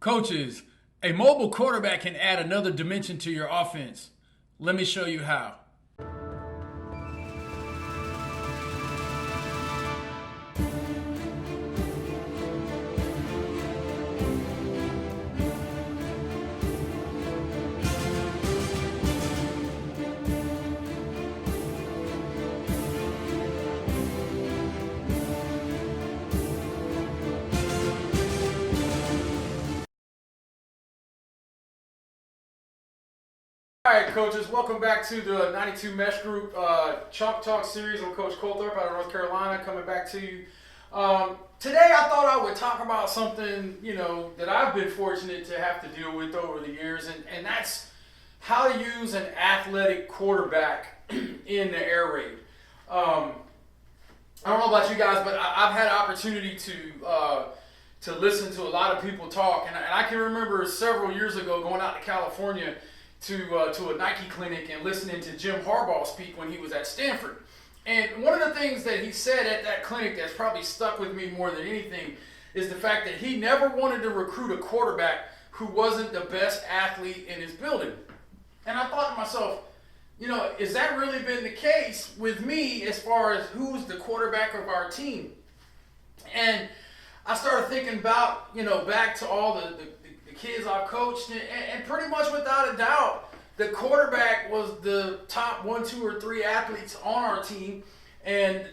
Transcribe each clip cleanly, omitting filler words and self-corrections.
Coaches, a mobile quarterback can add another dimension to your offense. Let me show you how. All right, coaches, welcome back to the 92 Mesh Group Chalk Talk series. I'm Coach Colthorpe out of North Carolina, coming back to you. Today, I thought I would talk about something, that I've been fortunate to have to deal with over the years, and that's how to use an athletic quarterback in the air raid. I don't know about you guys, but I've had an opportunity to listen to a lot of people talk, and I can remember several years ago going out to California to a Nike clinic and listening to Jim Harbaugh speak when he was at Stanford. And one of the things that he said at that clinic that's probably stuck with me more than anything is the fact that he never wanted to recruit a quarterback who wasn't the best athlete in his building. And I thought to myself, is that really been the case with me as far as who's the quarterback of our team? And I started thinking about, back to all the kids I've coached, and pretty much without a doubt, the quarterback was the top 1, 2, or 3 athletes on our team, and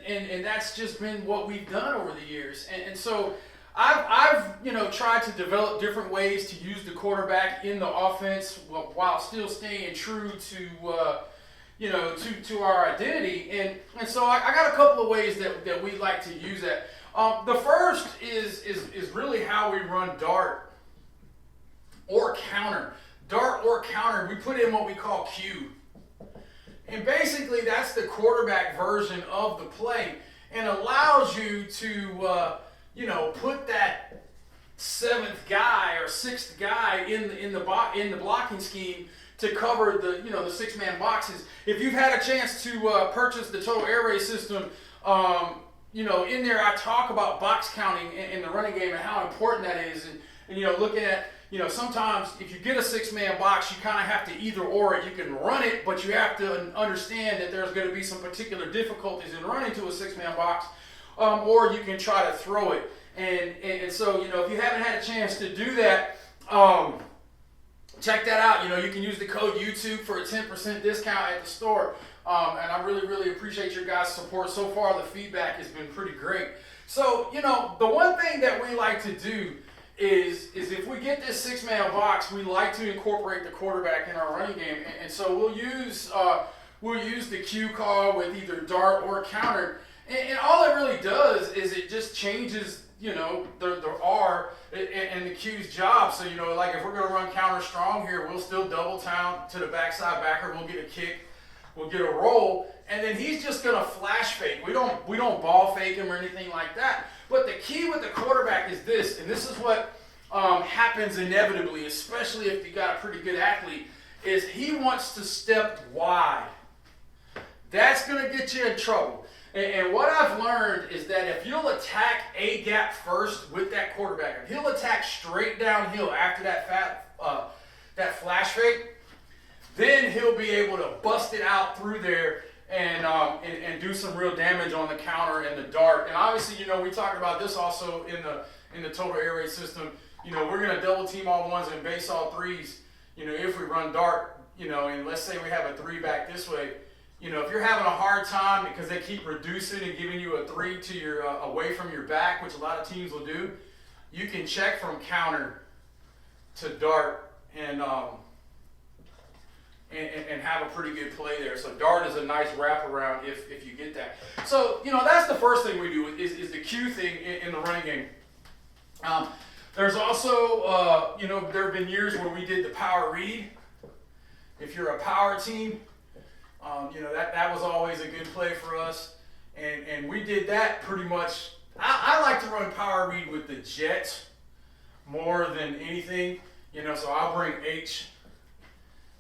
that's just been what we've done over the years. And so I've tried to develop different ways to use the quarterback in the offense while still staying true to our identity. And so I got a couple of ways that we like to use that. The first is really how we run dart or counter. Dart or counter, we put in what we call Q. And basically that's the quarterback version of the play, and allows you to put that 7th guy or 6th guy in the blocking scheme to cover the the 6-man boxes. If you've had a chance to purchase the Total Air Raid system, in there I talk about box counting in the running game and how important that is, and looking at sometimes if you get a 6-man box, you kind of have to either or it. You can run it, but you have to understand that there's going to be some particular difficulties in running to a 6-man box, or you can try to throw it. And so, if you haven't had a chance to do that, check that out. You can use the code YouTube for a 10% discount at the store. And I really, really appreciate your guys' support. So far, the feedback has been pretty great. So, the one thing that we like to do is if we get this 6-man box, we like to incorporate the quarterback in our running game, and so we'll use the Q call with either dart or counter, and all it really does is it just changes the R and the Q's job. So like if we're going to run counter strong here, we'll still double down to the backside backer, we'll get a kick, we'll get a roll, and then he's just going to flash fake. We don't ball fake him or anything like that. But the key with the quarterback is this, and this is what happens inevitably, especially if you got a pretty good athlete, is he wants to step wide. That's going to get you in trouble. And what I've learned is that if you'll attack A gap first with that quarterback, if he'll attack straight downhill after that flash fake, then he'll be able to bust it out through there and do some real damage on the counter and the dart. And obviously, we talked about this also in the Total Air Raid system. We're going to double team all ones and base all threes. If we run dart, and let's say we have a 3 back this way. If you're having a hard time because they keep reducing and giving you a 3 to your away from your back, which a lot of teams will do, you can check from counter to dart and have a pretty good play there. So dart is a nice wraparound if you get that. So, that's the first thing we do is the Q thing in the running game. There's also, there have been years where we did the power read. If you're a power team, that was always a good play for us. And we did that pretty much. I like to run power read with the Jets more than anything. So I'll bring H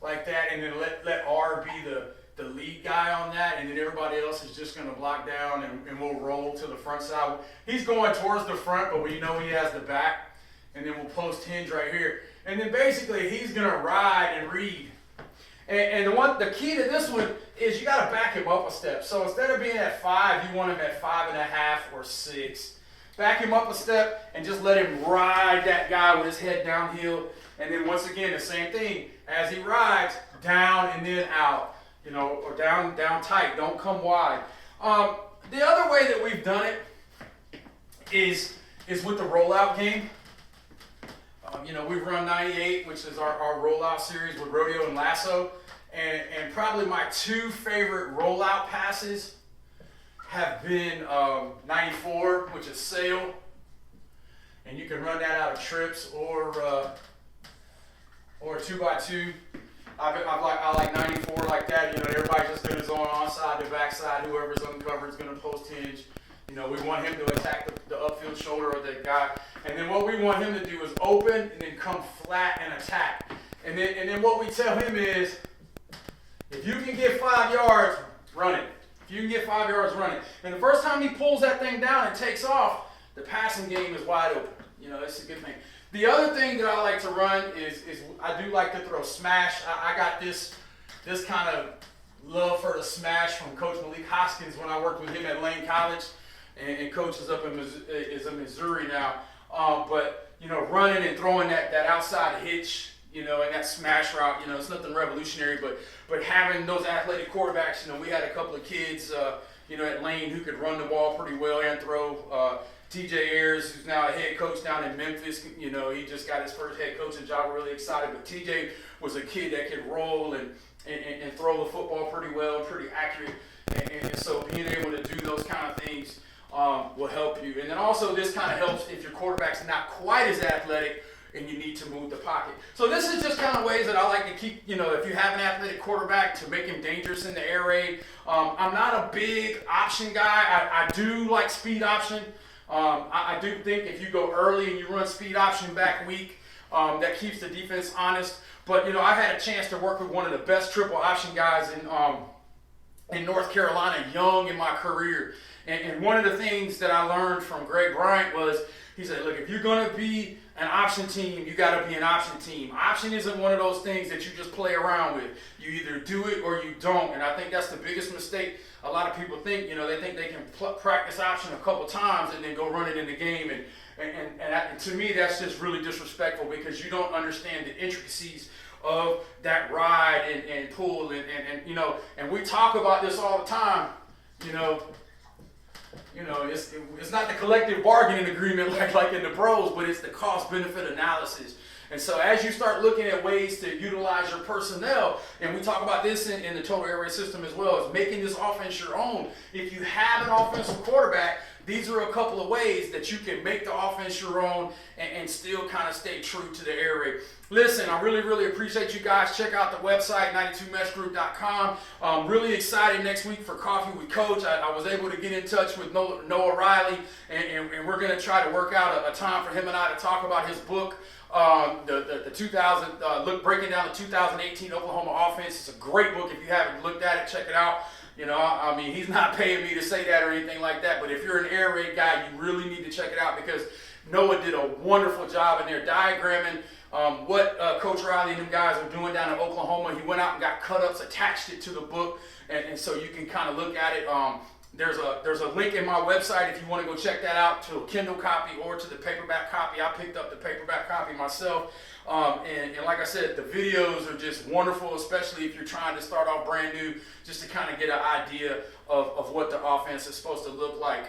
like that, and then let R be the lead guy on that, and then everybody else is just going to block down, and we'll roll to the front side. He's going towards the front, but we know he has the back, and then we'll post hinge right here. And then basically he's gonna ride and read. And the key to this one is you gotta back him up a step. So instead of being at 5, you want him at 5.5 or 6. Back him up a step and just let him ride that guy with his head downhill. And then once again, the same thing. As he rides, down and then out. You know, or down tight. Don't come wide. The other way that we've done it is with the rollout game. You know, we've run 98, which is our rollout series with Rodeo and Lasso. And probably my 2 favorite rollout passes have been 94, which is sail. And you can run that out of trips or 2x2. I like 94 like that. You know, everybody's just doing his own onside to backside. Whoever's uncovered is going to post hinge. You know, we want him to attack the upfield shoulder of the guy. And then what we want him to do is open and then come flat and attack. And then what we tell him is, if you can get 5 yards, run it. If you can get 5 yards, run it. And the first time he pulls that thing down and takes off, the passing game is wide open. You know, it's a good thing. The other thing that I like to run is I do like to throw smash. I got this kind of love for the smash from Coach Malik Hoskins when I worked with him at Lane College, and Coach is up in Missouri now. But you know, running and throwing that outside hitch, you know, and that smash route, you know, it's nothing revolutionary, but having those athletic quarterbacks, you know, we had a couple of kids, you know, at Lane who could run the ball pretty well and throw. TJ Ayers, who's now a head coach down in Memphis, you know, he just got his first head coaching job. We're really excited. But TJ was a kid that could roll and throw the football pretty well, pretty accurate. And so being able to do those kind of things will help you. And then also this kind of helps if your quarterback's not quite as athletic and you need to move the pocket. So this is just kind of ways that I like to keep, you know, if you have an athletic quarterback, to make him dangerous in the air raid. I'm not a big option guy. I do like speed option. I do think if you go early and you run speed option back weak, that keeps the defense honest. But, you know, I had a chance to work with one of the best triple option guys in North Carolina, young in my career. And one of the things that I learned from Greg Bryant was, he said, look, if you're going to be an option team, you got to be an option team. Option isn't one of those things that you just play around with. You either do it or you don't. And I think that's the biggest mistake. A lot of people think, you know, they think they can practice option a couple times and then go run it in the game. And to me, that's just really disrespectful, because you don't understand the intricacies of that ride and pull. And you know, and we talk about this all the time, you know, it's not the collective bargaining agreement like in the pros, but it's the cost-benefit analysis. And so as you start looking at ways to utilize your personnel, and we talk about this in the total air raid system as well, is making this offense your own. If you have an offensive quarterback, these are a couple of ways that you can make the offense your own and still kind of stay true to the air raid. Listen, I really, really appreciate you guys. Check out the website, 92meshgroup.com. Really excited next week for Coffee with Coach. I was able to get in touch with Noah Riley, and we're going to try to work out a time for him and I to talk about his book, breaking down the 2018 Oklahoma offense. It's a great book. If you haven't looked at it, check it out. You know, I mean, he's not paying me to say that or anything like that, but if you're an air raid guy, you really need to check it out, because Noah did a wonderful job in there diagramming what Coach Riley and them guys are doing down in Oklahoma. He went out and got cut-ups, attached it to the book, and so you can kind of look at it. There's a link in my website if you want to go check that out, to a Kindle copy or to the paperback copy. I picked up the paperback copy myself. And like I said, the videos are just wonderful, especially if you're trying to start off brand new, just to kind of get an idea of what the offense is supposed to look like.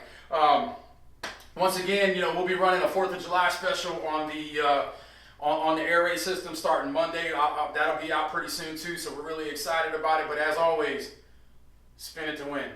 Once again, you know, we'll be running a 4th of July special on the air raid system starting Monday. That'll be out pretty soon too, so we're really excited about it. But as always, spin it to win.